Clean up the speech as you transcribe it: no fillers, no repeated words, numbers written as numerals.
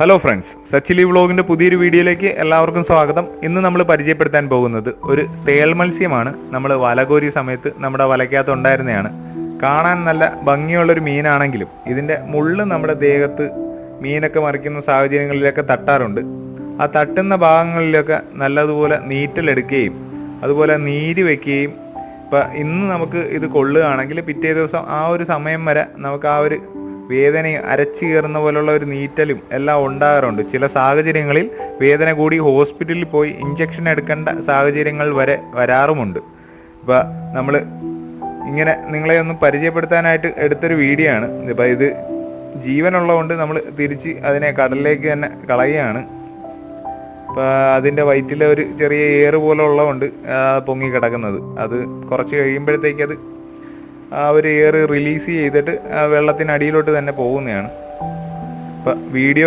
Hello friends, സച്ചിലി വ്ളോഗിൻ്റെ പുതിയൊരു വീഡിയോയിലേക്ക് എല്ലാവർക്കും സ്വാഗതം. ഇന്ന് നമ്മൾ പരിചയപ്പെടുത്താൻ പോകുന്നത് ഒരു തേൾ മത്സ്യമാണ്. നമ്മൾ വലകോരിയ സമയത്ത് നമ്മുടെ വലയ്ക്കകത്ത് ഉണ്ടായിരുന്നതാണ്. കാണാൻ നല്ല ഭംഗിയുള്ളൊരു മീനാണെങ്കിലും ഇതിൻ്റെ മുള്ള് നമ്മുടെ ദേഹത്ത് മീനൊക്കെ മറിക്കുന്ന സാഹചര്യങ്ങളിലൊക്കെ തട്ടാറുണ്ട്. ആ തട്ടുന്ന ഭാഗങ്ങളിലൊക്കെ നല്ലതുപോലെ നീറ്റലെടുക്കുകയും അതുപോലെ നീര് വയ്ക്കുകയും ഇന്ന് നമുക്ക് ഇത് കൊള്ളുകയാണെങ്കിൽ പിറ്റേ ദിവസം ആ ഒരു സമയം വരെ നമുക്ക് ആ ഒരു വേദനയും അരച്ചു കയറുന്ന പോലുള്ള ഒരു നീറ്റലും എല്ലാം ഉണ്ടാകാറുണ്ട്. ചില സാഹചര്യങ്ങളിൽ വേദന കൂടി ഹോസ്പിറ്റലിൽ പോയി ഇഞ്ചക്ഷൻ എടുക്കേണ്ട സാഹചര്യങ്ങൾ വരെ വരാറുമുണ്ട്. നമ്മൾ ഇങ്ങനെ നിങ്ങളെ ഒന്ന് പരിചയപ്പെടുത്താനായിട്ട് എടുത്തൊരു വീഡിയോ ആണ്. ഇത് ജീവനുള്ളതുകൊണ്ട് നമ്മൾ തിരിച്ച് അതിനെ കടലിലേക്ക് തന്നെ കളയുകയാണ്. അതിൻ്റെ വയറ്റിലെ ഒരു ചെറിയ ഏറ് പോലെ ഉള്ളതുകൊണ്ട് പൊങ്ങി കിടക്കുന്നത്, അത് കുറച്ച് കഴിയുമ്പോഴത്തേക്ക് അത് ആ ഒരു എയർ റിലീസ് ചെയ്തിട്ട് വെള്ളത്തിനടിയിലോട്ട് തന്നെ പോകുന്നതാണ്. വീഡിയോ